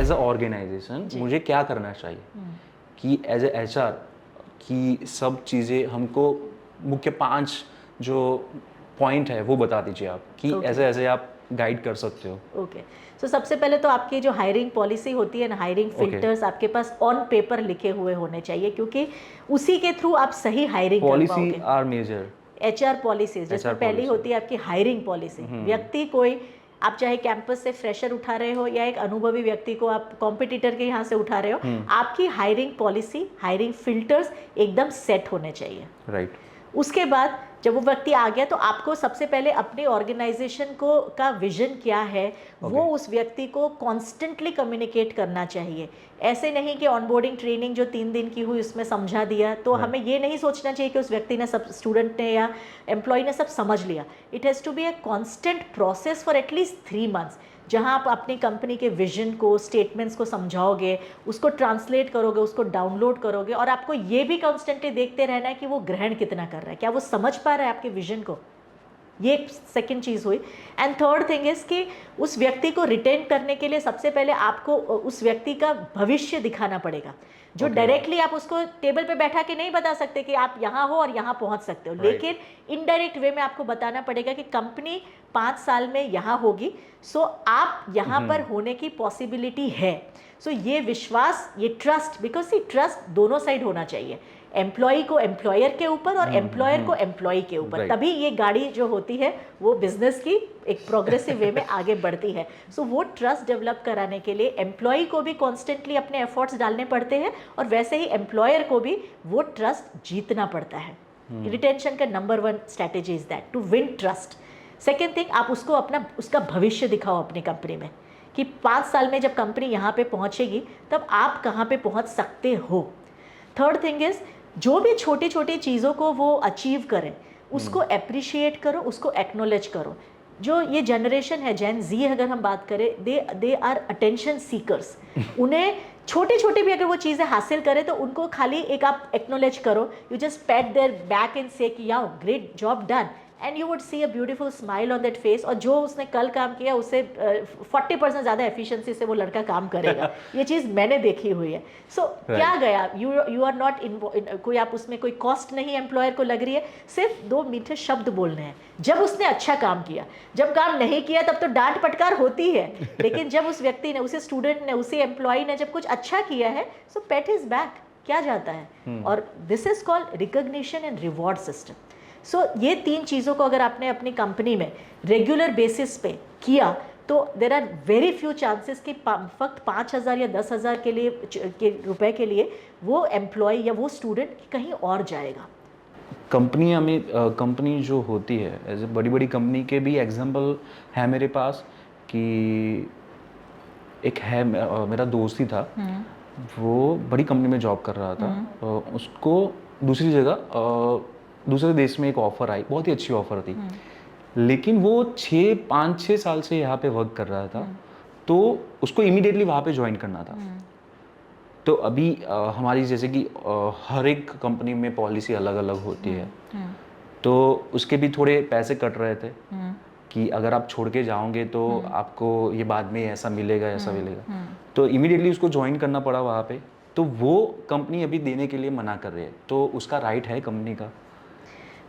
As a organisation मुझे क्या करना चाहिए कि एज ए एचआर की सब चीज़ें हमको मुख्य 5 जो पॉइंट है वो बता दीजिए आप कि ऐसे ऐसे आप गाइड कर सकते हो। ओके, सो सबसे पहले तो आपकी जो हायरिंग पॉलिसी होती है ना, हायरिंग फिल्टर्स आपके पास ऑन पेपर लिखे हुए होने चाहिए, क्योंकि उसी के थ्रू आप सही हायरिंग कर पॉलिसी पाओगे। आर मेजर एचआर पॉलिसीज, जिसमें पहली होती है आपकी हायरिंग पॉलिसी। व्यक्ति कोई, आप चाहे कैंपस से फ्रेशर उठा रहे हो या एक अनुभवी व्यक्ति को आप कॉम्पिटिटर के यहाँ से उठा रहे हो, आपकी हायरिंग पॉलिसी, हायरिंग फिल्टर्स एकदम सेट होने चाहिए। राइट। उसके बाद जब वो व्यक्ति आ गया तो आपको सबसे पहले अपनी ऑर्गेनाइजेशन को का विजन क्या है वो उस व्यक्ति को कॉन्स्टेंटली कम्युनिकेट करना चाहिए। ऐसे नहीं कि ऑनबोर्डिंग ट्रेनिंग जो 3 दिन की हुई उसमें समझा दिया, तो हमें ये नहीं सोचना चाहिए कि उस व्यक्ति ने, सब स्टूडेंट ने या एम्प्लॉय ने सब समझ लिया। It has to be a constant process for at least 3 months, जहां आप अपनी कंपनी के विजन को, स्टेटमेंट्स को समझाओगे, उसको ट्रांसलेट करोगे, उसको डाउनलोड करोगे, और आपको ये भी कॉन्स्टेंटली देखते रहना है कि वो ग्रहण कितना कर रहा है, क्या वो समझ पा रहा है आपके विजन को। ये एक सेकेंड चीज़ हुई। एंड थर्ड थिंग इज कि उस व्यक्ति को रिटेन करने के लिए सबसे पहले आपको उस व्यक्ति का भविष्य दिखाना पड़ेगा, जो डायरेक्टली आप उसको टेबल पे बैठा के नहीं बता सकते कि आप यहाँ हो और यहाँ पहुँच सकते हो, लेकिन इनडायरेक्ट वे में आपको बताना पड़ेगा कि कंपनी 5 साल में यहाँ होगी, सो आप यहाँ पर होने की पॉसिबिलिटी है। सो ये विश्वास, ये ट्रस्ट, बिकॉज ये ट्रस्ट दोनों साइड होना चाहिए, एम्प्लॉय को एम्प्लॉयर के ऊपर और एम्प्लॉयर को एम्प्लॉय के ऊपर, तभी ये गाड़ी जो होती है वो बिजनेस की एक प्रोग्रेसिव वे में आगे बढ़ती है। सो वो ट्रस्ट डेवलप कराने के लिए एम्प्लॉय को भी कॉन्स्टेंटली अपने एफर्ट्स डालने पड़ते हैं, और वैसे ही एम्प्लॉयर को भी वो ट्रस्ट जीतना पड़ता है। रिटेंशन का number 1 strategy is that, to win trust. Second thing, आप उसको अपना, उसका भविष्य दिखाओ अपनी कंपनी में, कि 5 साल में जब कंपनी यहाँ पे पहुँचेगी तब आप कहाँ पे पहुँच सकते हो। थर्ड थिंग इज, जो भी छोटी छोटी चीज़ों को वो अचीव करें उसको अप्रिशिएट करो, उसको एक्नोलेज करो। जो ये जनरेशन है जेन जी, अगर हम बात करें, दे आर अटेंशन सीकर्स। उन्हें छोटे छोटे भी अगर वो चीज़ें हासिल करें तो उनको खाली एक आप एक्नोलेज करो, you just pat their back and say कि your great job done, and you would see a beautiful smile on that face. और जो उसने कल काम किया उससे 40% ज़्यादा एफिशिएंसी से वो लड़का काम करेगा। ये चीज़ मैंने देखी हुई है। सो क्या गया, यू आर नॉट कोई, आप उसमें कोई कॉस्ट नहीं एम्प्लॉयर को लग रही है, सिर्फ 2 मीठे शब्द बोलने हैं। जब उसने अच्छा काम किया, जब काम नहीं किया तब तो डांट फटकार होती है, लेकिन जब उस व्यक्ति ने, उसी स्टूडेंट ने, उसी एम्प्लॉय ने जब कुछ अच्छा किया है, सो पेट हिज बैक, क्या जाता है। और this is called recognition and reward system. So ये 3 चीज़ों को अगर आपने अपनी कंपनी में रेगुलर बेसिस पे किया तो there are very few chances कि फक्त 5,000 या 10,000 के लिए रुपए के लिए वो एम्प्लॉय या वो स्टूडेंट कहीं और जाएगा। कंपनी जो होती है, एज ए बड़ी बड़ी कंपनी के भी एग्जांपल है मेरे पास, कि एक है मेरा दोस्त ही था, वो बड़ी कंपनी में जॉब कर रहा था, उसको दूसरी जगह दूसरे देश में एक ऑफ़र आई, बहुत ही अच्छी ऑफ़र थी, लेकिन वो 5-6 साल से यहाँ पे वर्क कर रहा था, तो उसको इमीडिएटली वहाँ पे ज्वाइन करना था। तो अभी हमारी जैसे कि हर एक कंपनी में पॉलिसी अलग अलग होती है, तो उसके भी थोड़े पैसे कट रहे थे कि अगर आप छोड़ के जाओगे तो आपको ये बाद में ऐसा मिलेगा, ऐसा मिलेगा, तो इमीडिएटली उसको ज्वाइन करना पड़ा वहाँ पे। तो वो कंपनी अभी देने के लिए मना कर रही है, तो उसका राइट है कंपनी का।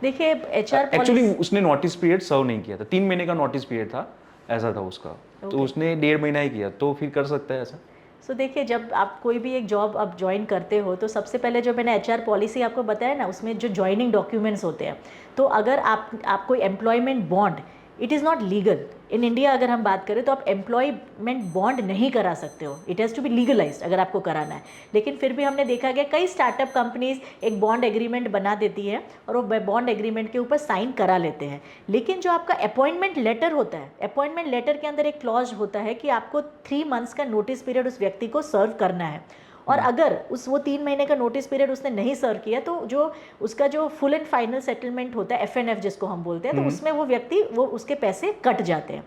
देखिए एचआर एक्चुअली उसने नोटिस पीरियड सर्व नहीं किया था, 3 महीने का नोटिस पीरियड था, ऐसा था उसका, तो उसने 1.5 महीना ही किया, तो फिर कर सकता है ऐसा। सो देखिए, जब आप कोई भी एक जॉब आप ज्वाइन करते हो तो सबसे पहले जो मैंने एचआर पॉलिसी आपको बताया ना, उसमें जो ज्वाइनिंग डॉक्यूमेंट्स होते हैं, तो अगर आप कोई employment bond, it is not legal in India. अगर हम बात करें तो आप एम्प्लॉयमेंट बॉन्ड नहीं करा सकते हो, it has to be legalized अगर आपको कराना है। लेकिन फिर भी हमने देखा गया कई स्टार्टअप कंपनीज एक बॉन्ड एग्रीमेंट बना देती है और वो बॉन्ड एग्रीमेंट के ऊपर साइन करा लेते हैं। लेकिन जो आपका अपॉइंटमेंट लेटर होता है, अपॉइंटमेंट लेटर के अंदर एक क्लॉज होता है कि आपको 3 मंथ्स का नोटिस पीरियड उस व्यक्ति को सर्व करना है, और अगर वो 3 महीने का नोटिस पीरियड उसने नहीं सर्व किया तो जो उसका जो फुल एंड फाइनल सेटलमेंट होता है, FNF जिसको हम बोलते हैं, तो उसमें वो व्यक्ति, वो उसके पैसे कट जाते हैं।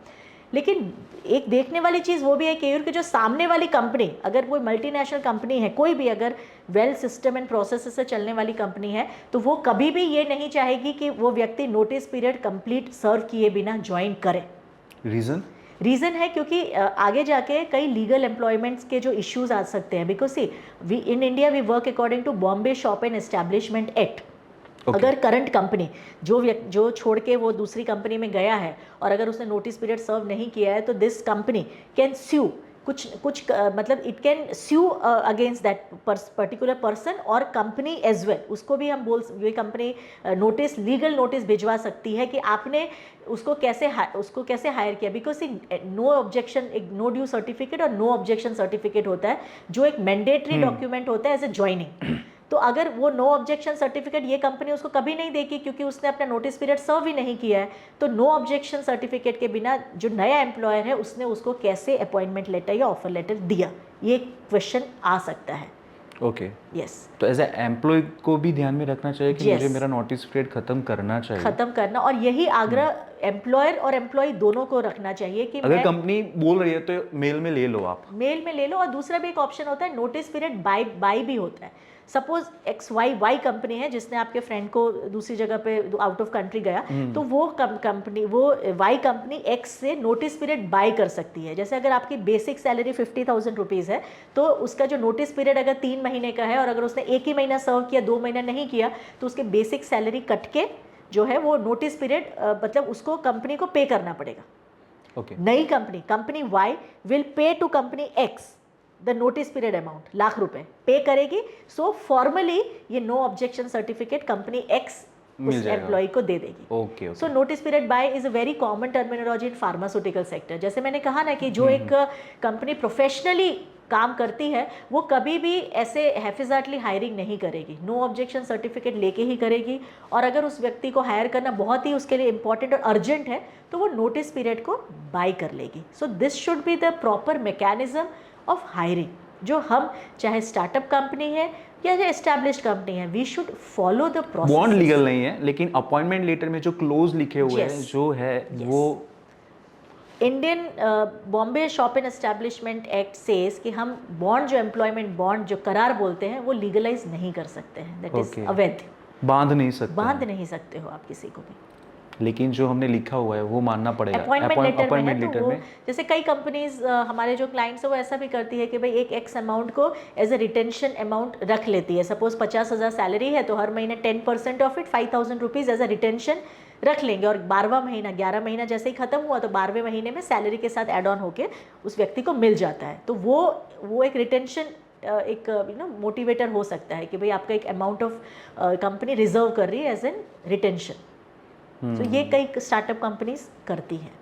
लेकिन एक देखने वाली चीज़ वो भी है कि जो सामने वाली कंपनी, अगर कोई मल्टीनेशनल कंपनी है, कोई भी अगर वेल सिस्टम एंड प्रोसेस से चलने वाली कंपनी है, तो वो कभी भी ये नहीं चाहेगी कि वो व्यक्ति नोटिस पीरियड कंप्लीट सर्व किए बिना ज्वाइन करे। रीज़न है क्योंकि आगे जाके कई लीगल एम्प्लॉयमेंट्स के जो इश्यूज आ सकते हैं, because see we in India we work according to Bombay shop and establishment act. अगर करंट कंपनी जो छोड़ के वो दूसरी कंपनी में गया है और अगर उसने नोटिस पीरियड सर्व नहीं किया है तो दिस कंपनी कैन स्यू कुछ मतलब it can sue against that particular person और कंपनी एज वेल। उसको भी हम ये कंपनी नोटिस लीगल नोटिस भिजवा सकती है कि आपने उसको कैसे हायर किया, बिकॉज नो ऑब्जेक्शन, एक नो ड्यू सर्टिफिकेट और नो ऑब्जेक्शन सर्टिफिकेट होता है जो एक मैंडेटरी डॉक्यूमेंट होता है एज ए ज्वाइनिंग। तो अगर वो नो ऑब्जेक्शन सर्टिफिकेट ये कंपनी उसको कभी नहीं देगी क्योंकि उसने अपना नोटिस पीरियड सर्व ही नहीं किया है, तो नो ऑब्जेक्शन सर्टिफिकेट के बिना जो नया एम्प्लॉयर है उसने उसको कैसे अपॉइंटमेंट लेटर या ऑफर लेटर दिया, ये क्वेश्चन आ सकता है। ओके यस, तो एज ए एम्प्लॉय को भी ध्यान में रखना चाहिए कि Yes. मुझे मेरा नोटिस पीरियड खत्म करना चाहिए, खत्म करना, और यही आग्रह एम्प्लॉयर और एम्प्लॉय दोनों को रखना चाहिए कि अगर कंपनी बोल रही है तो मेल में ले लो आप। मेल में ले लो। और दूसरा भी एक ऑप्शन होता है नोटिस पीरियड बाय भी होता है। सपोज XYY कंपनी है जिसने आपके फ्रेंड को दूसरी जगह पे आउट ऑफ कंट्री गया, तो वो कंपनी वो Y कंपनी X से नोटिस पीरियड बाय कर सकती है। जैसे अगर आपकी बेसिक सैलरी 50,000 रुपीज़ है तो उसका जो नोटिस पीरियड अगर 3 महीने का है और अगर उसने एक ही महीना सर्व किया, 2 महीना नहीं किया, तो उसके बेसिक सैलरी कट के जो है वो नोटिस पीरियड मतलब उसको कंपनी को पे करना पड़ेगा। ओके नई company Y will pay to company X the notice period amount, lakh रुपए पे करेगी। सो फॉर्मली ये no objection certificate company X उस एम्प्लॉय को दे देगी। Okay so notice period buy is a very common terminology in pharmaceutical sector. जैसे मैंने कहा ना कि जो एक कंपनी प्रोफेशनली काम करती है वो कभी भी ऐसे हैफिजाटली हायरिंग नहीं करेगी, नो ऑब्जेक्शन सर्टिफिकेट लेके ही करेगी। और अगर उस व्यक्ति को हायर करना बहुत ही उसके लिए इंपॉर्टेंट और अर्जेंट है तो वो नोटिस पीरियड को बाय कर लेगी। So this should be the proper mechanism of hiring, जो हम चाहे स्टार्टअप कंपनी है या जो एस्टैब्लिश्ड कंपनी है, we should follow the process. Bond legal नहीं है लेकिन अपॉइंटमेंट लेटर में जो क्लोज लिखे हुए हैं जो है वो Indian Bombay shop and establishment act says कि हम बॉन्ड जो एम्प्लॉयमेंट बॉन्ड जो करार बोलते हैं वो लीगलाइज नहीं कर सकते हैं, दैट इज अवैध। बांध नहीं सकते हो आप किसी को भी, लेकिन जो हमने लिखा हुआ है वो मानना पड़ेगा अपॉइंटमेंट लेटर में। जैसे कई कंपनीज हमारे जो क्लाइंट्स है वो ऐसा भी करती है कि भाई एक एक्स अमाउंट को एज ए रिटेंशन अमाउंट रख लेती है। सपोज 50,000 सैलरी है तो हर महीने 10% of it 5,000 rupees as a retention रख लेंगे, और 12वां महीना 11 महीना जैसे ही खत्म हुआ तो 12वें महीने में सैलरी के साथ एड ऑन होके उस व्यक्ति को मिल जाता है। तो वो एक रिटेंशन एक मोटिवेटर हो सकता है कि भाई आपका एक अमाउंट ऑफ कंपनी रिजर्व कर रही है एज एन रिटेंशन। तो ये कई स्टार्टअप कंपनीज करती हैं।